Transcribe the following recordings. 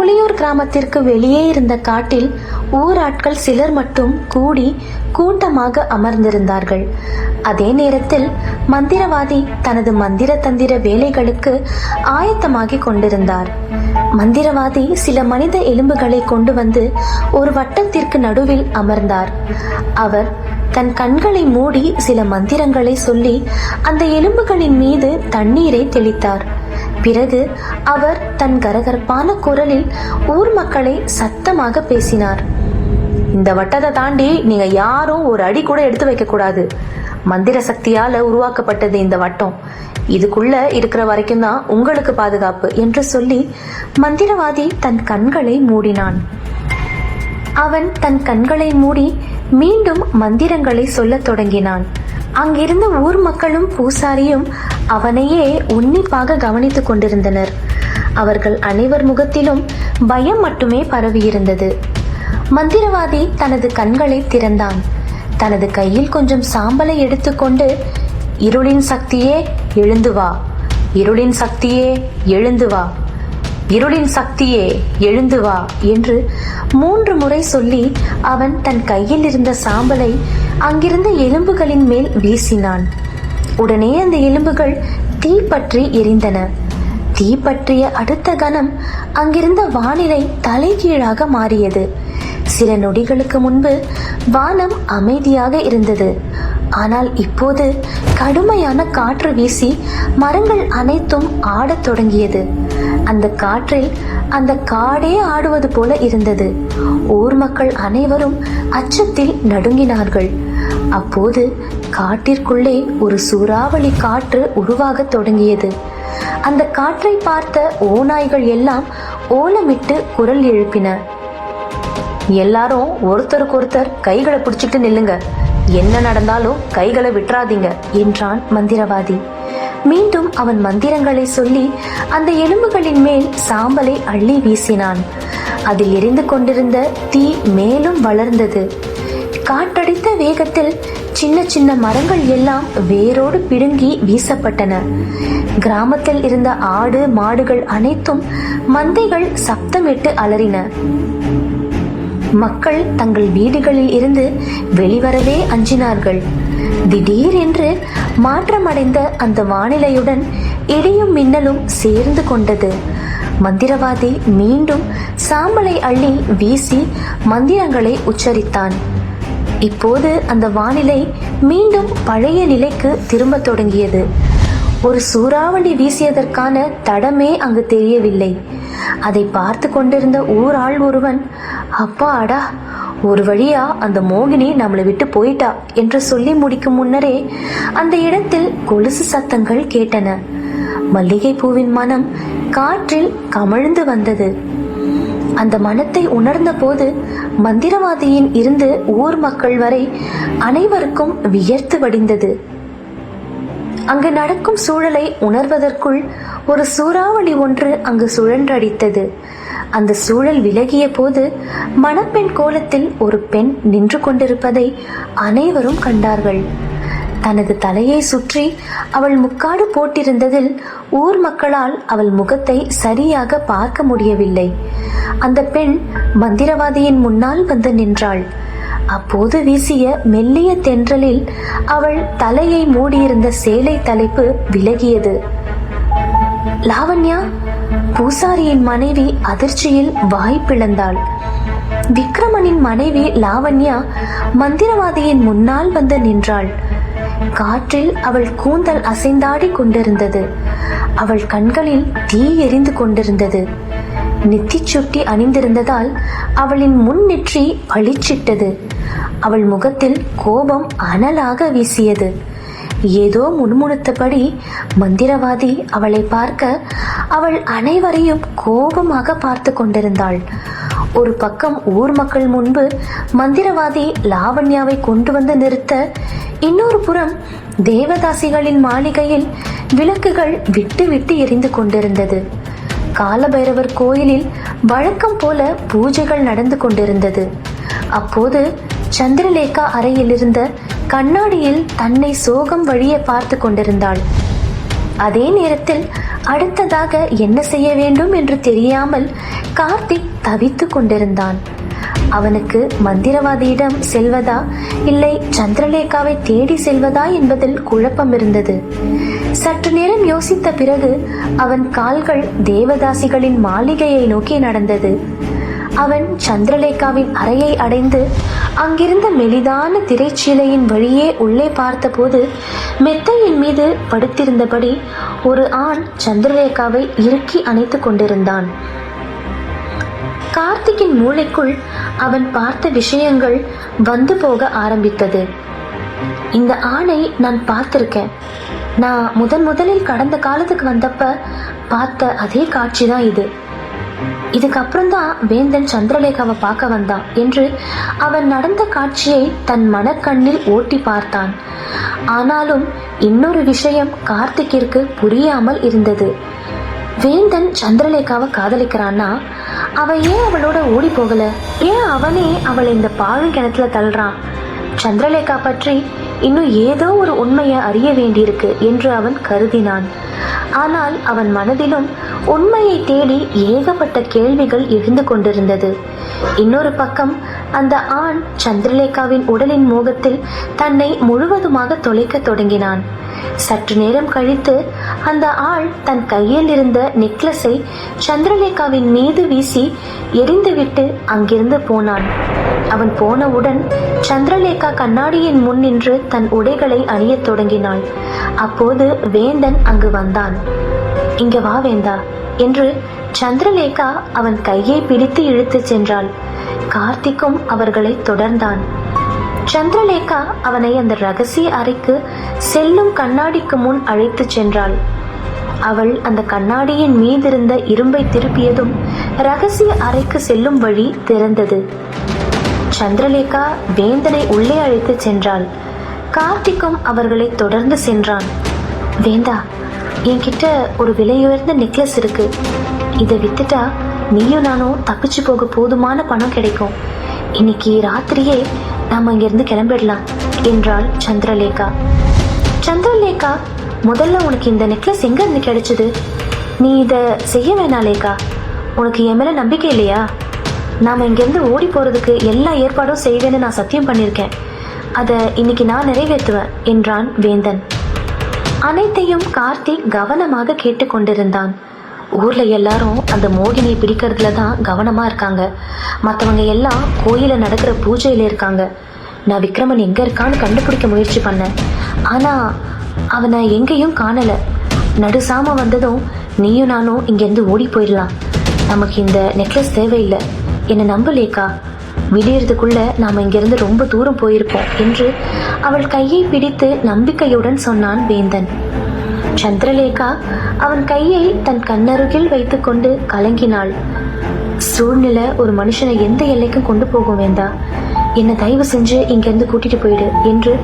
புலியூர் கிராமத்திற்கு வெளியே இருந்த காட்டில் ஊராட்கள் சிலர் மட்டும் கூடி கூட்டமாக அமர்ந்திருந்தார்கள். அதே நேரத்தில் மந்திரவாதி தனது மந்திர தந்திர வேலைகளுக்கு ஆயத்தமாகிக் கொண்டிருந்தார். மந்திரவாதி சில மனித எலும்புகளை கொண்டு வந்து ஒரு வட்டத்திற்கு நடுவில் அமர்ந்தார். அவர் தன் கண்களை மூடி சில மந்திரங்களை சொல்லி அந்த எலும்புகளின் மீது தண்ணீரை தெளித்தார். பிறகு அவர் தன் கரகரப்பான குரலில் ஊர் மக்களை சத்தமாக பேசினார். இந்த வட்டத்தை தாண்டி நீங்க யாரும் ஒரு அடி கூட எடுத்து வைக்க கூடாது. மந்திர சக்தியால உருவாக்கப்பட்டது இந்த வட்டம். இதுக்குள்ள இருக்கிற வரைக்கும் தான் உங்களுக்கு பாதுகாப்பு என்று சொல்லி மந்திரவாதி தன் கண்களை மூடினான். அவன் தன் கண்களை மூடி மீண்டும் மந்திரங்களை சொல்லத் தொடங்கினான். அங்கிருந்த ஊர் மக்களும் பூசாரியும் அவனையே உன்னிப்பாக கவனித்துக் கொண்டிருந்தனர். அவர்கள் அனைவர் முகத்திலும் பயம் மட்டுமே பரவியிருந்தது. மந்திரவாதி தனது கண்களை திறந்தான். தனது கையில் கொஞ்சம் சாம்பலை எடுத்துக்கொண்டு, இருளின் சக்தியே எழுந்து வா, இருளின் சக்தியே எழுந்து வா, இருளின் சக்தியே எழுந்து வா என்று 3 முறை சொல்லி அவன் தன் கையில் இருந்த சாம்பலை அங்கிருந்த எலும்புகளின் மேல் வீசினான். உடனே அந்த எலும்புகள் தீப்பற்றி எரிந்தன. தீப்பற்றிய அடுத்த கணம் அங்கிருந்த வானிலை தலைகீழாக மாறியது. சில நொடிகளுக்கு முன்பு வானம் அமைதியாக இருந்தது. ஆனால் இப்போது கடுமையான காற்று வீசி மரங்கள் அனைத்தும் ஆடத் தொடங்கியது. அந்த காற்றில் அந்த காடே ஆடுவது போல இருந்தது. ஊர் மக்கள் அனைவரும் அச்சத்தில் நடுங்கினார்கள். அப்போது காட்டிற்குள்ளே ஒரு சூறாவளி காற்று உருவாக தொடங்கியது. அந்த காற்றை பார்த்த ஓநாய்கள் எல்லாம் ஓலமிட்டு குரல் எழுப்பின. எல்லாரும் ஒருத்தருக்கு ஒருத்தர் கைகளை பிடிச்சிட்டு நில்லுங்க, என்ன நடந்தாலும் கைகளை விட்டுறாதீங்க என்றான் மந்திரவாதி. மீண்டும் அவன் மந்திரங்களை சொல்லி அந்த எலும்புகளின் மேல் சாம்பலை அள்ளி வீசினான். அதில் எரிந்து கொண்டிருந்த தீ மேலும் வளர்ந்தது. காற்றடித்த வேகத்தில் சின்ன சின்ன மரங்கள் எல்லாம் வேரோடு பிடுங்கி வீசப்பட்டன. கிராமத்தில் இருந்த ஆடு மாடுகள் அனைத்தும் மந்தைகள் சப்தமிட்டு அலறின. மக்கள் தங்கள் வீடுகளில் இருந்து வெளிவரவே அஞ்சினார்கள். திடீரென்று மாற்றமடைந்த அந்த வானிலையுடன் இடியும் மின்னலும் சேர்ந்து கொண்டது. மந்திரவாதி மீண்டும் சாம்பலை அள்ளி வீசி மந்திரங்களை உச்சரித்தான். இப்போது அந்த வானிலை மீண்டும் பழைய நிலைக்கு திரும்ப தொடங்கியது. ஒரு சூறாவளி வீசியதற்கான தடமே அங்கு தெரியவில்லை. அதை பார்த்து கொண்டிருந்த ஊராள் ஒருவன், அப்பாடா, ஒரு வழியா அந்த மோகினி நம்மளை விட்டு போயிட்டா என்று சொல்லி முடிக்கும் முன்னரே அந்த இடத்தில் கொலுசு சத்தங்கள் கேட்டன. மல்லிகை பூவின் மனம் காற்றில் கமழ்ந்து வந்தது. அந்த மனத்தை உணர்ந்த போது மந்திரவாதியின் இருந்து ஊர் மக்கள் வரை அனைவருக்கும் வியர்த்து வடிந்தது. அங்கு நடக்கும் சூழலை உணர்வதற்குள் ஒரு சூறாவளி ஒன்று அங்கு சுழன்றடித்தது. அந்த சூழல் விலகிய போது மணப்பெண் கோலத்தில் ஒரு பெண் நின்று கொண்டிருப்பதை அனைவரும் கண்டார்கள். தனது தலையை சுற்றி அவள் முக்காடு போட்டிருந்ததில் ஊர் மக்களால் அவள் முகத்தை சரியாக பார்க்க முடியவில்லை. அந்த பெண் மந்திரவாதியின் முன்னால் வந்து நின்றாள். அப்போது வீசிய மெல்லிய தென்றலில் அவள் தலையை மூடியிருந்த சேலை தலைப்பு விலகியது. லாவண்யா, பூசாரியின் மனைவி அதிர்ச்சியில் வாய் பிளந்தாள். விக்ரமனின் மனைவி லாவண்யா மந்திரவாதியின் முன்னால் வந்து நின்றாள். காற்றில் அவள் கூந்தல் அசைந்தாடி கொண்டிருந்தது. அவள் கண்களில் தீ எரிந்து கொண்டிருந்தது. நெத்தி சுட்டி அணிந்திருந்ததால் அவளின் முன் நெற்றி பளிச்சிட்டது. அவள் முகத்தில் கோபம் அனலாக வீசியது. ஏதோ முணுமுணுத்தபடி மந்திரவாதி அவளை பார்க்க அவள் அனைவரையும் கோபமாக பார்த்து கொண்டிருந்தாள். ஒரு பக்கம் ஊர் மக்கள் முன்பு மந்திரவாதி லாவண்யாவை கொண்டு வந்து நிறுத்த, இன்னொரு புறம் தேவதாசிகளின் மாளிகையில் விளக்குகள் விட்டு விட்டு எரிந்து கொண்டிருந்தது. காலபைரவர் கோயிலில் வழக்கம் போல பூஜைகள் நடந்து கொண்டிருந்தது. அப்போது சந்திரலேகா அறையில் இருந்த கண்ணாடியில் தன்னை சோகம் வழிய பார்த்து கொண்டிருந்தாள். அதே நேரத்தில் அடுத்ததாக என்ன செய்ய வேண்டும் என்று தெரியாமல் கார்த்திக் தவித்துக் கொண்டிருந்தான். அவனுக்கு மந்திரவாதியிடம் செல்வதா இல்லை சந்திரலேகாவை தேடி செல்வதா என்பதில் குழப்பம் இருந்தது. சற்று நேரம் யோசித்த பிறகு அவன் கால்கள் தேவதாசிகளின் மாளிகையை நோக்கி நடந்தது. அவன் சந்திரலேகாவின் அறையை அடைந்து அங்கிருந்த மெலிதான திரைச்சீலையின் வழியே உள்ளே பார்த்தபோது மெத்தையின் மீது படுத்திருந்தபடி ஒரு ஆண் சந்திரலேகாவை இறுக்கி அணைத்துக் கொண்டிருந்தான். கார்த்திக்கின் மூளைக்குள் அவன் பார்த்த விஷயங்கள் வந்து போக ஆரம்பித்தது. இந்த ஆணை நான் பார்த்திருக்கேன். நான் முதலில் கடந்த காலத்துக்கு வந்தப்ப பார்த்த அதே காட்சி தான் இது. இதுக்கப்புறம்தான் வேந்தன் சந்திரலேகாவை பார்க்க வந்தான் என்று அவன் நடந்த காட்சியை தன் மனக்கண்ணில் ஓட்டி பார்த்தான். ஆனாலும் இன்னொரு விஷயம் கார்த்திக்கிற்கு புரியாமல் இருந்தது. வேந்தன் சந்திரலேகாவை காதலிக்கிறான்னா அவன் ஏன் அவளோட ஓடி போகல? ஏன் அவனே அவளை இந்த பாழுங்கிணத்துல தள்ளுறான்? சந்திரலேகா பற்றி இன்னும் ஏதோ ஒரு உண்மையை அறிய வேண்டியிருக்கு என்று அவன் கருதினான். ஆனால் அவன் மனதிலும் உண்மையை தேடி ஏகப்பட்ட கேள்விகள் எழுந்து கொண்டிருந்தது. இன்னொரு பக்கம் அந்த ஆண் சந்திரலேகாவின் உடலின் மோகத்தில் தன்னை முழுவதுமாக தொலைக்க தொடங்கினான். சற்று நேரம் கழித்து அந்த ஆள் தன் கையில் இருந்த நெக்லஸை சந்திரலேகாவின் மீது வீசி எரிந்துவிட்டு அங்கிருந்து போனான். அவன் போனவுடன் சந்திரலேகா கண்ணாடியின் முன் நின்று தன் உடைகளை அணியத் தொடங்கினாள். அப்போது வேந்தன் அங்கு வந்தான். இங்க வா வேந்தா என்று சந்திரலேகா அவன் கையை பிடித்து இழுத்து சென்றாள். கார்த்திக்கும் அவர்களை தொடர்ந்தான். சந்திரலேகா அவனை அந்த ரகசிய அறைக்கு செல்லும் கண்ணாடிக்கு முன் அழைத்து சென்றாள். அவள் அந்த கண்ணாடியின் மீதிருந்த இரும்பை திருப்பியதும் ரகசிய அறைக்கு செல்லும் வழி திறந்தது. சந்திரலேகா வேந்தனை உள்ளே அழைத்து சென்றாள். கார்த்திக்கும் அவர்களை தொடர்ந்து சென்றான். வேந்தா, என்கிட்ட ஒரு விலையுயர்ந்த நெக்லஸ் இருக்கு. இதை வித்துட்டா நீயும் நானும் தப்பிச்சு போக போதுமான பணம் கிடைக்கும். இன்னைக்கு ராத்திரியே நாம இங்கிருந்து கிளம்பிடலாம் என்றாள் சந்திரலேகா. சந்திரலேகா, முதல்ல உனக்கு இந்த நெக்லஸ் எங்க இருந்து கிடைச்சது? நீ இதை செய்ய வேணா லேகா. உனக்கு என் மேல நம்பிக்கை இல்லையா? நாம இங்கிருந்து ஓடி போறதுக்கு எல்லா ஏற்பாடும் செய்வேன்னு நான் சத்தியம் பண்ணியிருக்கேன். அதை இன்னைக்கு நான் நிறைவேற்றுவேன் என்றான் வேந்தன். அனைத்தையும் கார்த்திக் கவனமாக கேட்டுக்கொண்டிருந்தான். ஊர்ல எல்லாரும் அந்த மோகினியை பிடிக்கிறதுல தான் கவனமா இருக்காங்க. மற்றவங்க எல்லாம் கோயில நடக்கிற பூஜையில இருக்காங்க. நான் விக்ரமன் எங்க இருக்கான்னு கண்டுபிடிக்க முயற்சி பண்ணேன். ஆனா அவனை எங்கேயும் காணல. நடுசாம வந்ததும் நீயும் நானும் இங்கிருந்து ஓடி போயிடலாம். நமக்கு இந்த நெக்லஸ் தேவையில்லை. என்னை நம்பலேக்கா. விடியறதுக்குள்ள நாம இங்கிருந்து ரொம்ப தூரம் போயிருப்போம் என்று அவள் கையை பிடித்து நம்பிக்கையுடன் சொன்னான் வேந்தன். சந்திரலேகா அவன் கையை தன் கண்ணருகில் வைத்துக்கொண்டு கலங்கினாள். சூழ்நிலை ஒரு மனுஷனை எந்த எல்லைக்கும் கொண்டு போகும் வேண்டா. என்னை தயவு செஞ்சு இங்கிருந்து கூட்டிட்டு போயிடு என்று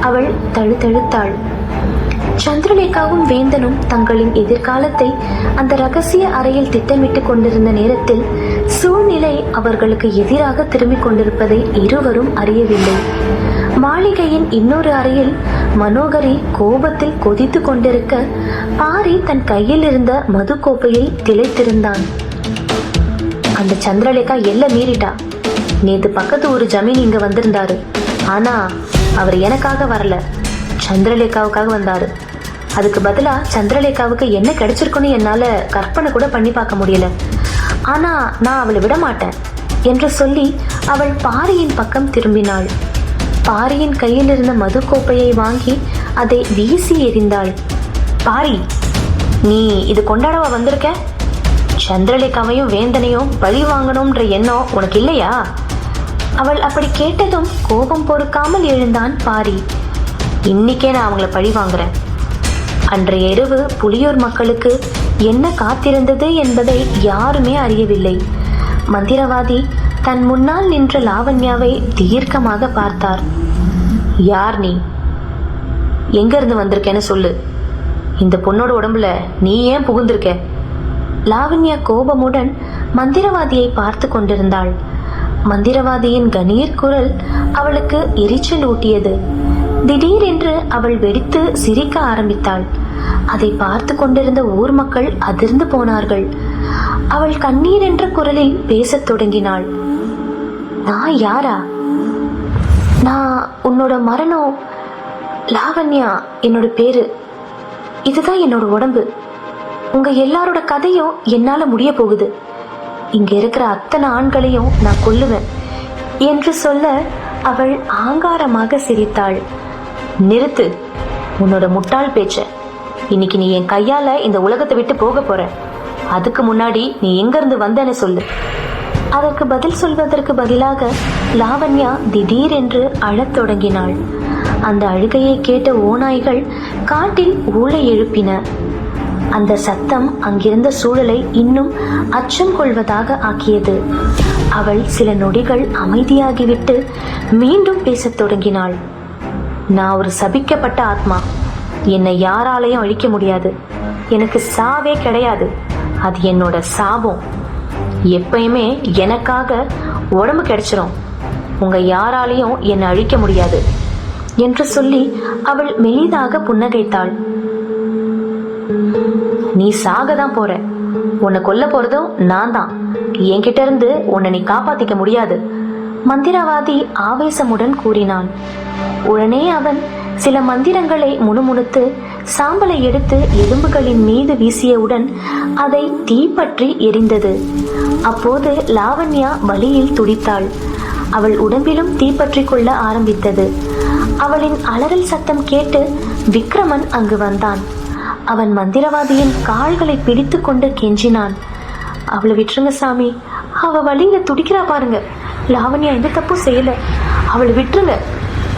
அவள் தழுத்தழுத்தாள். சந்திரலேகாவும் வேந்தனும் தங்களின் எதிர்காலத்தை அந்த ரகசிய அறையில் திட்டமிட்டு கொண்டிருந்த நேரத்தில் சூழ்நிலை அவர்களுக்கு எதிராக திரும்பிக் கொண்டிருப்பதை இருவரும் அறியவில்லை. மாளிகையின் இன்னொரு அறையில் மனோகரி கோபத்தில் கொதித்து கொண்டிருக்க பாரி தன் கையில் இருந்த மது கோப்பையில் திளைத்திருந்தான். அந்த சந்திரலேகா எல்லை மீறிட்டா. நேத்து பக்கத்து ஒரு ஜமீன் இங்க வந்திருந்தாரு. ஆனா அவர் எனக்காக வரல, சந்திரலேகாவுக்காக வந்தாரு. அதுக்கு பதிலா சந்திரலேகாவுக்கு என்ன கிடைச்சிருக்குன்னு என்னால கற்பனை கூட பண்ணி பார்க்க முடியல. ஆனா நான் அவளை விட மாட்டேன் என்று சொல்லி அவள் பாரியின் பக்கம் திரும்பினாள். பாரியின் கையில் இருந்த மது கோப்பையை வாங்கி அதை வீசி எறிந்தாள். பாரி, நீ இது கொண்டாடவா வந்திருக்க? சந்திரலேகாவையும் வேந்தனையும் பழி வாங்கணும்ன்ற எண்ணம் உனக்கு இல்லையா? அவள் அப்படி கேட்டதும் கோபம் பொறுக்காமல் எழுந்தான் பாரி. இன்னைக்கே நான் அவங்கள பழி வாங்குறேன். அன்றைய இரவு புலியூர் மக்களுக்கு என்ன காத்திருந்தது என்பதை யாருமே அறியவில்லை. மந்திரவாதி தன் முன்னால் நின்ற லாவண்யாவை தீர்க்கமாக பார்த்தார். யார் நீ? எங்க இருந்து வந்திருக்கேன்னு சொல்லு. இந்த பொண்ணோட உடம்புல நீ ஏன் புகுந்திருக்க? லாவண்யா கோபமுடன் மந்திரவாதியை பார்த்து கொண்டிருந்தாள். மந்திரவாதியின் கணீர் குரல் அவளுக்கு எரிச்சல் ஊட்டியது. திடீரென்று அவள் வெடித்து சிரிக்க ஆரம்பித்தாள். அதை பார்த்து கொண்டிருந்த ஊர் மக்கள் அதிர்ந்து போனார்கள். அவள் கண்ணீர் என்ற குரலில் பேசத் தொடங்கினாள். நான் யாரா? நான் உன்னோட மரணம். லாவண்யா என்னோட பேரு. இதுதான் என்னோட உடம்பு. உங்க எல்லாரோட கதையும் என்னால முடிய போகுது. இங்க இருக்கிற அத்தனை ஆண்களையும் நான் கொல்லுவேன் என்று சொல்ல அவள் ஆங்காரமாக சிரித்தாள். நிறுத்து உன்னோட முட்டாள் பேச்ச. இன்னைக்கு நீ என் கையால இந்த உலகத்தை விட்டு போக போற. அதுக்கு முன்னாடி நீ எங்க இருந்து வந்தேன்னு சொல்லு. அதற்கு பதில் சொல்வதற்கு பதிலாக லாவண்யா திடீரென்று அழத் தொடங்கினாள். அந்த அழுகையை கேட்ட ஓநாய்கள் காட்டில் ஊளை எழுப்பின. அந்த சத்தம் அங்கிருந்த சூழலை இன்னும் அச்சம் கொள்வதாக ஆக்கியது. அவள் சில நொடிகள் அமைதியாகிவிட்டு மீண்டும் பேசத் தொடங்கினாள். நான் ஒரு சபிக்கப்பட்ட ஆத்மா. என்னை யாராலையும் அழிக்க முடியாது. எனக்கு சாவே கிடையாது. அது என்னோட சாபம். எப்பயுமே எனக்காக உடம்பு கிடைச்சிரும். உங்க யாராலையும் என்னை அழிக்க முடியாது என்று சொல்லி அவள் மெலிதாக புன்னகைத்தாள். நீ சாகதான் போற. உன்னை கொல்ல போறதும் நான் தான். என்கிட்ட இருந்து உன்னை நீ காப்பாத்திக்க முடியாது, மந்திரவாதி ஆவேசமுடன் கூறினான். உடனே அவன் சில மந்திரங்களை முணுமுணுத்து சாம்பலை எடுத்து எலும்புகளின் மீது வீசியவுடன் அதை தீப்பற்றி எரிந்தது. அப்போது லாவண்யா வலியில் துடித்தாள். அவள் உடம்பிலும் தீப்பற்றி கொள்ள ஆரம்பித்தது. அவளின் அலறல் சத்தம் கேட்டு விக்ரமன் அங்கு வந்தான். அவன் மந்திரவாதியின் கால்களை பிடித்து கொண்டு கெஞ்சினான். அவளை விட்டுருங்க சாமி. அவ வலியில துடிக்கிறா பாருங்க. லாவண்யா எந்த தப்பும் செய்யல. அவளை விட்டுருங்க.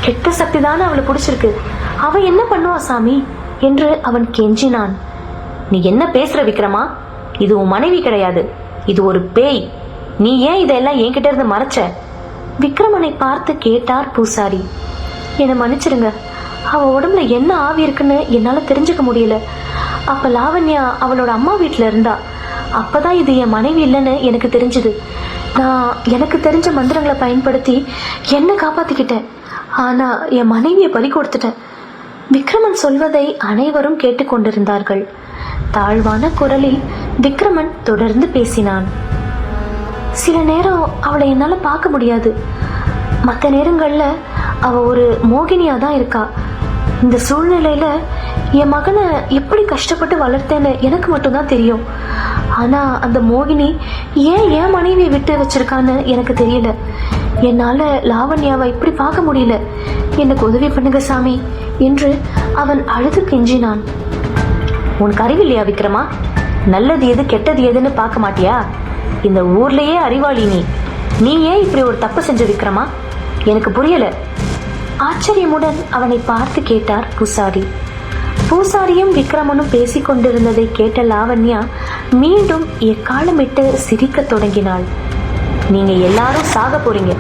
கெட்ட சக்தி தானே அவளை பிடிச்சிருக்கு. அவ என்ன பண்ணுவா சாமி என்று அவன் கெஞ்சினான். நீ என்ன பேசுற விக்ரமா? இது உன் மனைவி கிடையாது. இது ஒரு பேய். நீ ஏன் இதெல்லாம் என்கிட்ட இருந்து மறைச்ச? விக்ரமனை பார்த்து கேட்டார் பூசாரி. என்னை மன்னிச்சிருங்க. அவ உடம்புல என்ன ஆவி இருக்குன்னு என்னால தெரிஞ்சுக்க முடியல. அப்ப லாவண்யா அவளோட அம்மா வீட்டுல இருந்தா. அப்பதான் இது என் மனைவி இல்லைன்னு எனக்கு தெரிஞ்சது. நான் எனக்கு தெரிஞ்ச மந்திரங்களை பயன்படுத்தி என்ன காப்பாத்திக்கிட்டேன். ஆனா என் மனைவியை பறி கொடுத்துட்டேன். விக்ரமன் சொல்வதை அனைவரும் கேட்டுக்கொண்டிருந்தார்கள். தாழ்வான குரலில் விக்ரமன் தொடர்ந்து பேசினான். சில நேரம் அவளை என்னால பார்க்க முடியாது. மற்ற நேரங்கள்ல அவ ஒரு மோகினியா தான் இருக்கா. இந்த சூழ்நிலையில என் மகனை எப்படி கஷ்டப்பட்டு வளர்த்தேன்னு எனக்கு மட்டும்தான் தெரியும். ஆனா அந்த மோகினி ஏன் என் மனைவியை விட்டு வச்சிருக்கான்னு எனக்கு தெரியல. என்னால லாவண்யாவை இப்படி பார்க்க முடியல. எனக்கு உதவி பண்ணுங்க சாமி என்று அவன் அழுது கெஞ்சினான். உனக்கு அறிவில்லையா விக்ரமா? நல்லது எது கெட்டது எதுன்னு பார்க்க மாட்டியா? இந்த ஊர்லயே அறிவாளி நீ. நீ ஏன் இப்படி ஒரு தப்பு செஞ்ச விக்ரமா? எனக்கு புரியல. ஆச்சரியமுடன் அவனை பார்த்து கேட்டார் பூசாரி. பூசாரியும் விக்ரமனும் பேசிக் கொண்டிருந்ததை கேட்ட லாவண்யா மீண்டும் எக்காலமிட்டு சிரிக்க தொடங்கினாள். நீங்க எல்லாரும் சாக போறீங்க.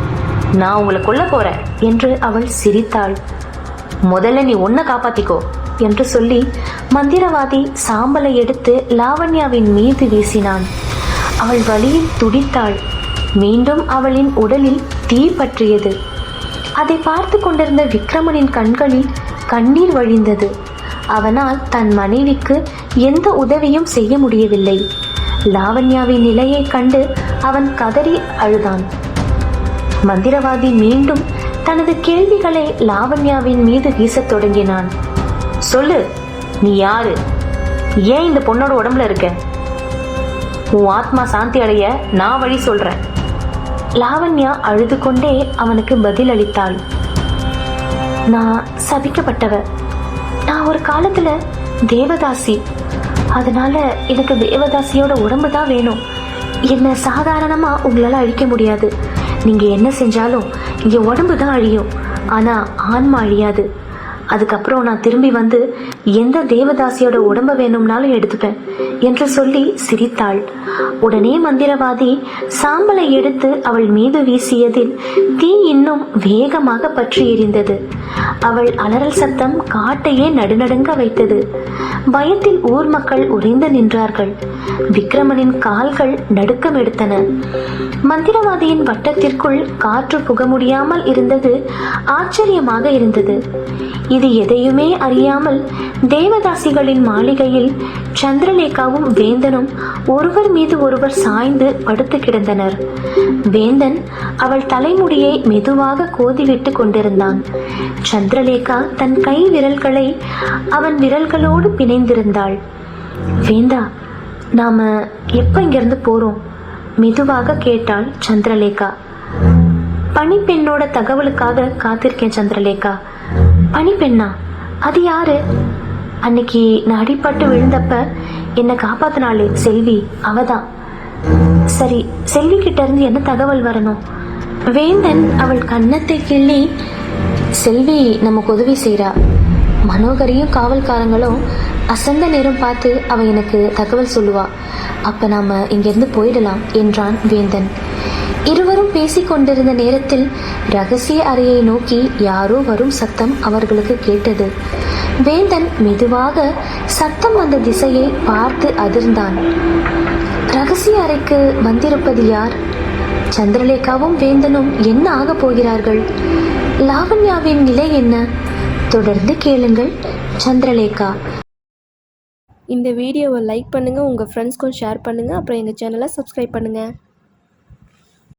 நான் உங்களை கொல்ல போறேன் என்று அவள் சிரித்தாள். முதல்ல நீ உன்னை காப்பாத்திக்கோ என்று சொல்லி மந்திரவாதி சாம்பலை எடுத்து லாவண்யாவின் மீது வீசினான். அவள் வலியில் துடித்தாள். மீண்டும் அவளின் உடலில் தீ பற்றியது. அதை பார்த்து கொண்டிருந்த விக்ரமனின் கண்களில் கண்ணீர் வழிந்தது. அவனால் தன் மனைவிக்கு எந்த உதவியும் செய்ய முடியவில்லை. லாவண்யாவின் நிலையை கண்டு அவன் கதறி அழுதான். மந்திரவாதி மீண்டும் தனது கேள்விகளை லாவண்யாவின் மீது வீசத் தொடங்கினான். சொல்லு, நீ யாரு? ஏன் இந்த பொண்ணோட உடம்புல இருக்க? உன் ஆத்மா சாந்தி அடைய நான் வழி சொல்றேன். லாவண்யா அழுது கொண்டே அவனுக்கு பதில் அளித்தாள். நான் சபிக்கப்பட்டவ. நான் ஒரு காலத்துல தேவதாசி. அதனால எனக்கு தேவதாசியோட உடம்பு தான் வேணும். என்ன சாதாரணமா உங்களால அழிக்க முடியாது. நீங்க என்ன செஞ்சாலும் இங்க உடம்பு தான் அழியும், ஆனா ஆன்மா அழியாது. அதுக்கப்புறம் நான் திரும்பி வந்து எந்த தேவதாசியோட உடம்ப வேணும்னாலும் எடுத்துப்பேன் என்று சொல்லி சிரித்தாள். உடனே மந்திரவாதி சாம்பலை எடுத்து அவள் மீது வீசியதில் தீ இன்னும் வேகமாக பற்றி எரிந்தது. அவள் அலறல் சத்தம் காட்டையே நடுநடுங்க வைத்தது. பயத்தில் ஊர் மக்கள் உறைந்து நின்றார்கள். விக்ரமனின் கால்கள் நடுக்கம் எடுத்தன. மந்திரவாதியின் வட்டத்திற்குள் காற்று புக முடியாமல் இருந்தது ஆச்சரியமாக இருந்தது. இது எதையுமே அறியாமல் தேவதாசிகளின் மாளிகையில் சந்திரலேகாவும் வேந்தனும் ஒருவர் மீது ஒருவர் சாய்ந்து படுத்து கிடந்தனர். வேந்தன் அவள் தலைமுடியை மெதுவாக கோதிவிட்டு கொண்டிருந்தான். சந்திரலேகா தன் கை விரல்களை அவன் விரல்களோடு பிணைந்திருந்தாள். வேந்தா, நாம எப்ப இங்கிருந்து போறோம்? மெதுவாக கேட்டாள் சந்திரலேகா. பணிப்பெண்ணோட தகவலுக்காக காத்திருக்கேன் சந்திரலேகா. பணிப்பெண்ணா? அது யாரு? அன்னைக்கு நான் அடிபட்டு விழுந்தப்ப என்னை காப்பாத்தினாளே செல்வி, அவதான். சரி, செல்வி கிட்ட இருந்து என்ன தகவல் வரணும்? வேந்தன் அவள் கன்னத்தை கிள்ளி, செல்வி நமக்கு உதவி செய்றா. மனோகரியும் காவல்காரங்களும் அசந்த நேரம் பார்த்து அவ எனக்கு தகவல் சொல்லுவா. அப்ப நாம இங்கிருந்து போயிடலாம் என்றான் வேந்தன். இருவரும் பேசிக்கொண்டிருந்த நேரத்தில் ரகசிய அறையை நோக்கி யாரோ வரும் சத்தம் அவர்களுக்கு கேட்டது. வேந்தன் மெதுவாக சத்தம் வந்த திசையை பார்த்து அதிர்ந்தான். ரகசிய அறைக்கு வந்திருப்பது யார்? சந்திரலேகாவும் வேந்தனும் என்ன ஆக போகிறார்கள்? லாவண்யாவின் நிலை என்ன? தொடர்ந்து கேளுங்கள் சந்திரலேகா. இந்த வீடியோவை லைக் பண்ணுங்கள், உங்கள் ஃப்ரெண்ட்ஸ்க்கும் ஷேர் பண்ணுங்கள், அப்புறம் எங்கள் சேனலை சப்ஸ்கிரைப் பண்ணுங்கள்.